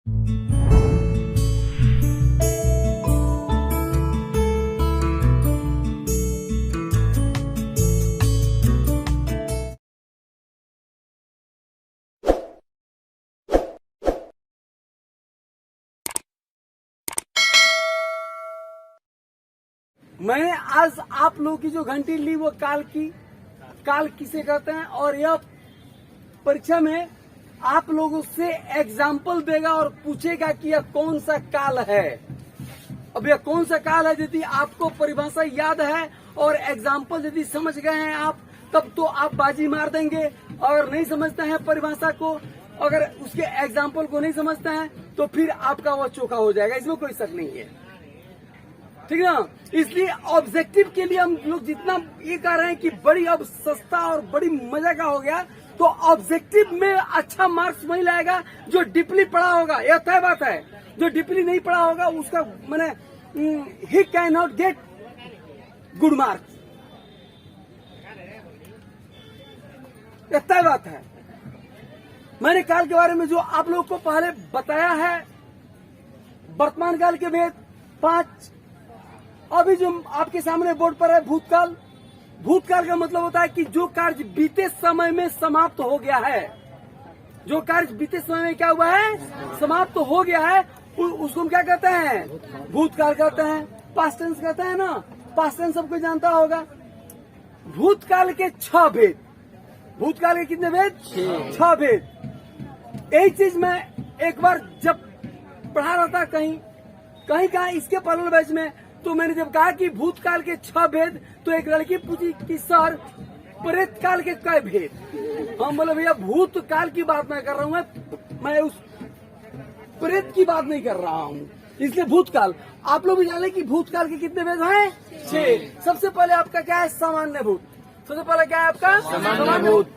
मैंने आज आप लोगों की जो घंटी ली वो काल किसे कहते हैं, और यह परीक्षा में आप लोगों से एग्जाम्पल देगा और पूछेगा कि यह कौन सा काल है। अब यह कौन सा काल है, यदि आपको परिभाषा याद है और एग्जाम्पल यदि समझ गए हैं आप, तब तो आप बाजी मार देंगे। अगर नहीं समझते हैं परिभाषा को, अगर उसके एग्जाम्पल को नहीं समझते हैं, तो फिर आपका वह चोखा हो जाएगा, इसमें कोई शक नहीं है। ठीक है ना। इसलिए ऑब्जेक्टिव के लिए हम लोग जितना ये कह रहे हैं कि बड़ी अब सस्ता और बड़ी मजा का हो गया, तो ऑब्जेक्टिव में अच्छा मार्क्स वही लाएगा जो डीपली पढ़ा होगा। यह तय बात है, जो डीपली नहीं पढ़ा होगा उसका मैंने he can not get good marks, यह तय बात है। मैंने काल के बारे में जो आप लोगों को पहले बताया है, वर्तमान काल के भेद 5, अभी जो आपके सामने बोर्ड पर है भूतकाल। भूतकाल का मतलब होता है कि जो कार्य बीते समय में समाप्त हो गया है, जो कार्य बीते समय में क्या हुआ है, समाप्त हो गया है, उसको हम क्या कहते हैं, भूतकाल कहते हैं। पास्ट टेंस कहते हैं ना, पास्ट टेंस सबको जानता होगा। भूतकाल के 6 भेद, भूतकाल के कितने भेद, 6 भेद। यही चीज मैं एक बार जब पढ़ा रहा था कहीं इसके पैरेलल बैच में, तो मैंने जब कहा कि भूतकाल के 6 भेद, तो एक लड़की पूछी कि सर प्रेत काल के कई भेद। हम बोले भैया भूतकाल की बात मैं कर रहा हूँ, मैं उस प्रेत की बात नहीं कर रहा हूँ। इसलिए भूतकाल, आप लोग भी जाने कि भूतकाल के कितने भेद हैं, 6। सबसे पहले आपका क्या है, सामान्य भूत। सबसे पहले क्या है आपका, सामान्य भूत।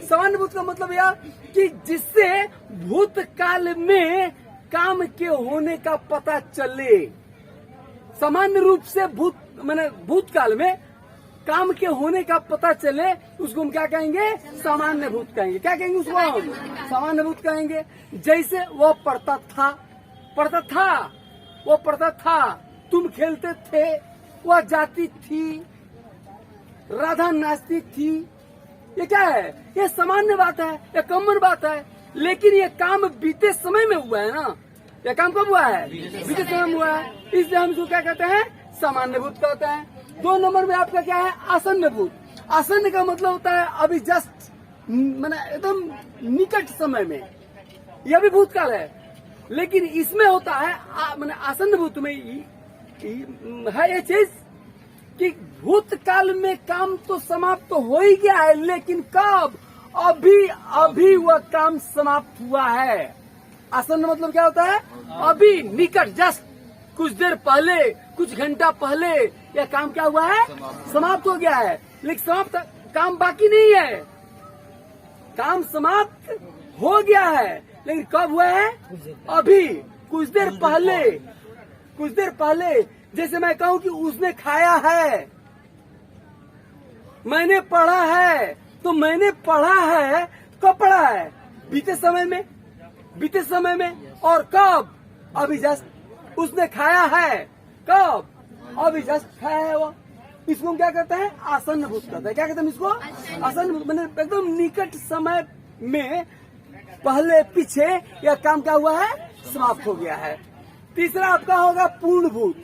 सामान्य भूत का मतलब यह कि जिससे भूतकाल में काम के होने का पता चले। सामान्य रूप से भूतकाल में काम के होने का पता चले, उसको हम क्या कहेंगे, सामान्य भूत कहेंगे। क्या कहेंगे उसको हम, सामान्य भूत कहेंगे। जैसे वह पढ़ता था, तुम खेलते थे, वह जाती थी, राधा नाचती थी। ये क्या है, ये सामान्य बात है, ये कॉमन बात है। लेकिन ये काम बीते समय में हुआ है ना, यह काम कब हुआ है, बीते समय में हुआ है। इसलिए हम इसको क्या कहते हैं, सामान्य भूत कहते हैं। 2 नंबर में आपका क्या है, आसन्न भूत। आसन्न का मतलब होता है अभी जस्ट मैंने एकदम निकट समय में, यह भी भूतकाल है। लेकिन इसमें होता है मैंने आसन्न भूत में है ये चीज कि भूतकाल में काम तो समाप्त तो हो ही गया है, लेकिन कब, अभी वह काम समाप्त हुआ है। आसन्न मतलब क्या होता है, अभी, निकट, जस्ट कुछ देर पहले, कुछ घंटा पहले यह काम क्या हुआ है, समाप्त हो गया है। लेकिन समाप्त काम बाकी नहीं है, काम समाप्त हो गया है, लेकिन कब हुआ है, अभी, कुछ देर पहले। जैसे मैं कहूं कि उसने खाया है, मैंने पढ़ा है, तो मैंने पढ़ा है, कब पढ़ा है, बीते समय में। और कब, अभी जस्ट। उसने खाया है, कब, अभी जस्ट खाया है वो। इसको हम क्या कहते हैं, आसन्न भूत कहते हैं। क्या कहते हैं इसको, आसन्न भूत। मैंने एकदम निकट समय में, पहले पीछे यह काम क्या हुआ है, समाप्त हो गया है। तीसरा आपका होगा पूर्ण भूत।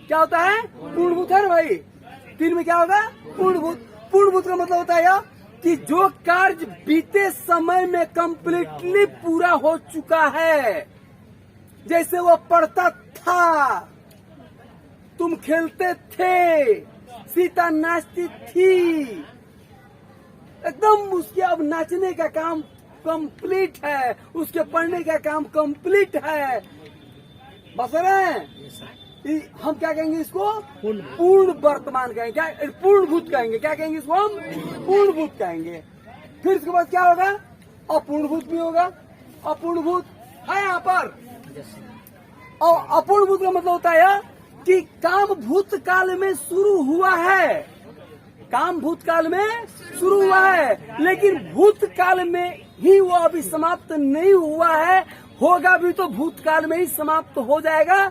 क्या होता है, पूर्ण भूत है ना भाई। 3 में क्या होगा, पूर्ण भूत। पूर्ण भूत का मतलब होता है यह कि जो कार्य बीते समय में कंप्लीटली पूरा हो चुका है। जैसे वो पढ़ता था, तुम खेलते थे, सीता नाचती थी, एकदम उसके अब नाचने का काम कंप्लीट है, उसके पढ़ने का काम कंप्लीट है। बस हम क्या कहेंगे इसको, पूर्ण वर्तमान कहेंगे, क्या पूर्ण भूत कहेंगे। क्या कहेंगे इसको हम, पूर्ण भूत कहेंगे। फिर इसके बाद क्या होगा, अपूर्ण भूत भी होगा। अपूर्ण भूत है यहाँ पर। और अपूर्ण भूत का मतलब होता है कि काम भूतकाल में शुरू हुआ है, काम भूतकाल में शुरू हुआ है, लेकिन भूतकाल में ही वो अभी समाप्त नहीं हुआ है, होगा भी तो भूतकाल में ही समाप्त हो जाएगा।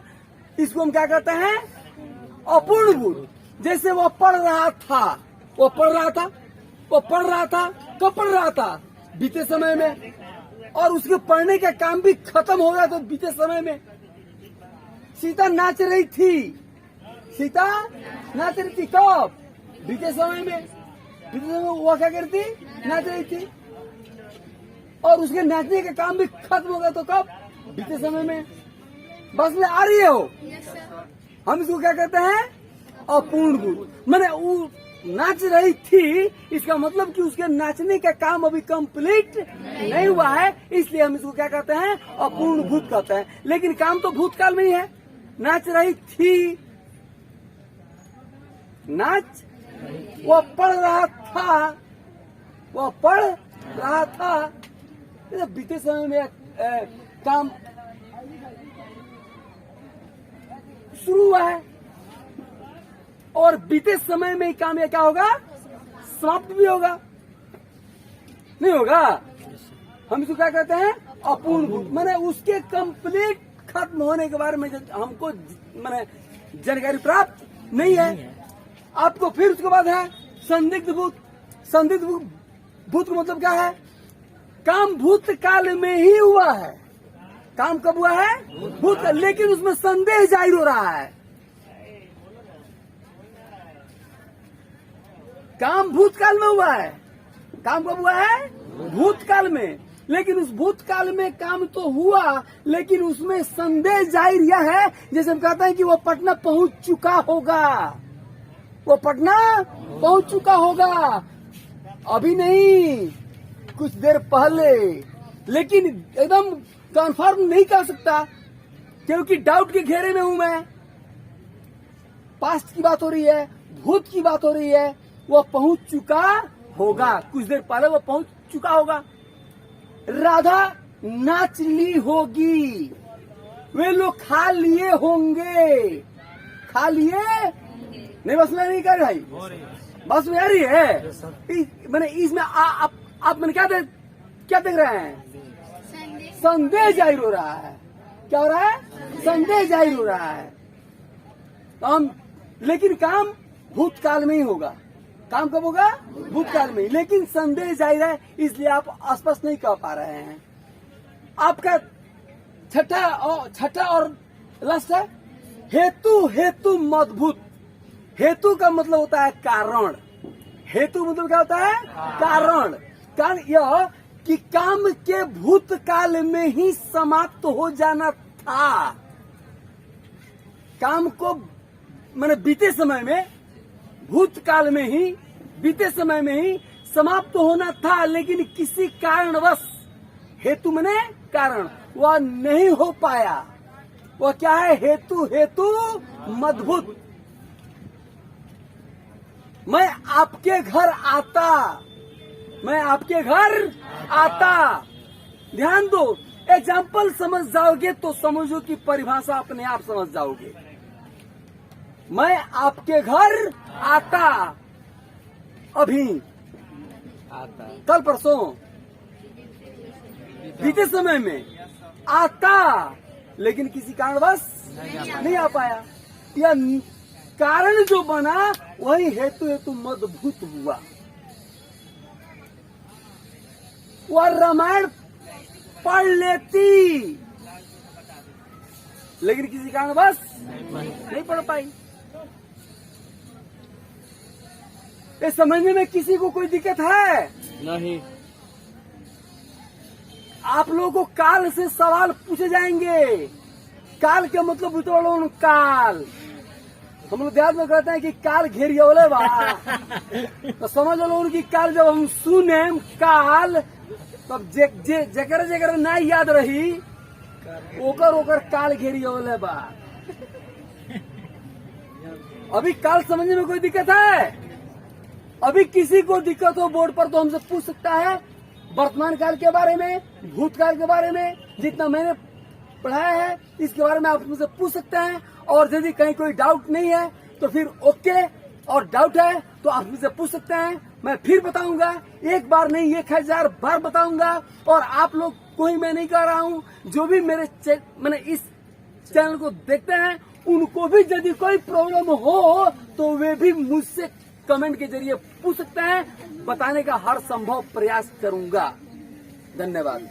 इसको हम क्या कहते हैं? अपूर्ण भूत। जैसे वो पढ़ रहा था, वो पढ़ रहा था, वो पढ़ रहा था, कब पढ़ रहा था? बीते समय में। और उसके पढ़ने का काम भी खत्म हो गया तो बीते समय में। सीता नाच रही थी, सीता नाच रही थी कब? बीते समय में। बीते समय में वो क्या करती? नाच रही थी। और उसके नाचने का काम भी खत्म हो गया तो कब? बीते समय में। बस में आ रही है हो? हम इसको क्या कहते हैं? अपूर्ण भूत। मैंने वो नाच रही थी, इसका मतलब कि उसके नाचने का काम अभी कंप्लीट नहीं हुआ है, इसलिए हम इसको क्या कहते हैं? अपूर्ण भूत कहते हैं। लेकिन काम तो भूतकाल में ही है। नाच रही थी, नाच, वो पढ़ रहा था, वो पढ़ रहा था। बीते समय में काम शुरू हुआ है और बीते समय में ही काम क्या होगा? समाप्त भी होगा, नहीं होगा? हम इसको क्या कहते हैं? अपूर्ण भूत। मैंने उसके कंप्लीट खत्म होने के बारे में हमको मैंने जानकारी प्राप्त नहीं है। आपको फिर उसके बाद है संदिग्ध भूत। संदिग्ध भूत का मतलब क्या है? काम भूतकाल में ही हुआ है। काम कब हुआ है? भूतकाल, लेकिन उसमें संदेह जाहिर हो रहा है। काम भूतकाल में हुआ है। काम कब हुआ है? भूतकाल में। लेकिन उस भूतकाल में काम तो हुआ, लेकिन उसमें संदेह जाहिर यह है, जैसे हम कहते हैं कि वो पटना पहुंच चुका होगा, वो पटना पहुंच चुका होगा, अभी नहीं, कुछ देर पहले। लेकिन एकदम कंफर्म नहीं कर सकता, क्योंकि डाउट के घेरे में हूं मैं। पास्ट की बात हो रही है, भूत की बात हो रही है। वो पहुंच चुका होगा, कुछ देर पहले वो पहुंच चुका होगा। राधा नाच ली होगी, वे लोग खा लिए होंगे। खा लिए नहीं? बस में नहीं कर भाई, बस में आ रही है। मैंने इसमें आप मैंने क्या देख रहे हैं? संदेह जाहिर हो रहा है। क्या हो रहा है? संदेह जाहिर हो रहा है। काम, लेकिन काम भूतकाल में ही होगा। काम कब होगा? भूतकाल में। लेकिन संदेह जाहिर है, इसलिए आप स्पष्ट नहीं कह पा रहे हैं। आपका छठा और लास्ट है हेतु। हेतु मद्भुत। हेतु का मतलब होता है कारण। हेतु मतलब क्या होता है? कारण। कारण यह कि काम के भूतकाल में ही समाप्त हो जाना था। काम को मैंने बीते समय में, भूतकाल में ही, बीते समय में ही समाप्त होना था, लेकिन किसी कारणवश, हेतु मैंने कारण, वह नहीं हो पाया। वह क्या है? हेतु मद्भुत। मैं आपके घर आता, मैं आपके घर आता। ध्यान दो, एग्जाम्पल समझ जाओगे तो समझो कि परिभाषा अपने आप समझ जाओगे। मैं आपके घर आता, अभी, आता, कल परसों, बीते समय में आता, लेकिन किसी कारणवश नहीं आ पाया। यह कारण जो बना वही हेतु मद्भुत हुआ। वह रामायण पढ़ लेती, लेकिन किसी कारणवश नहीं पढ़ पाई। ये समझने में किसी को कोई दिक्कत है? नहीं। आप लोगों को काल से सवाल पूछे जाएंगे। काल का मतलब बुतोड़ो काल। हम लोग देहात में कहते हैं कि काल घेरियोले बा, तो समझ लो उनकी काल। जब हम सुने काल, तब जेकर नहीं याद रही, ओकर काल घेरियोले बा। अभी काल समझने में कोई दिक्कत है? अभी किसी को दिक्कत हो बोर्ड पर तो हमसे पूछ सकता है। वर्तमान काल के बारे में, भूतकाल के बारे में, जितना मैंने पढ़ाया है इसके बारे में आप मुझसे पूछ सकते हैं। और यदि कहीं कोई डाउट नहीं है तो फिर ओके, और डाउट है तो आप मुझसे पूछ सकते हैं। मैं फिर बताऊंगा, एक बार नहीं 1000 बार बताऊंगा। और आप लोग कोई मैं नहीं कह रहा हूँ। जो भी मेरे मैंने इस चैनल को देखते हैं उनको भी यदि कोई प्रॉब्लम हो तो वे भी मुझसे कमेंट के जरिए पूछ सकते हैं। बताने का हर संभव प्रयास करूंगा। धन्यवाद।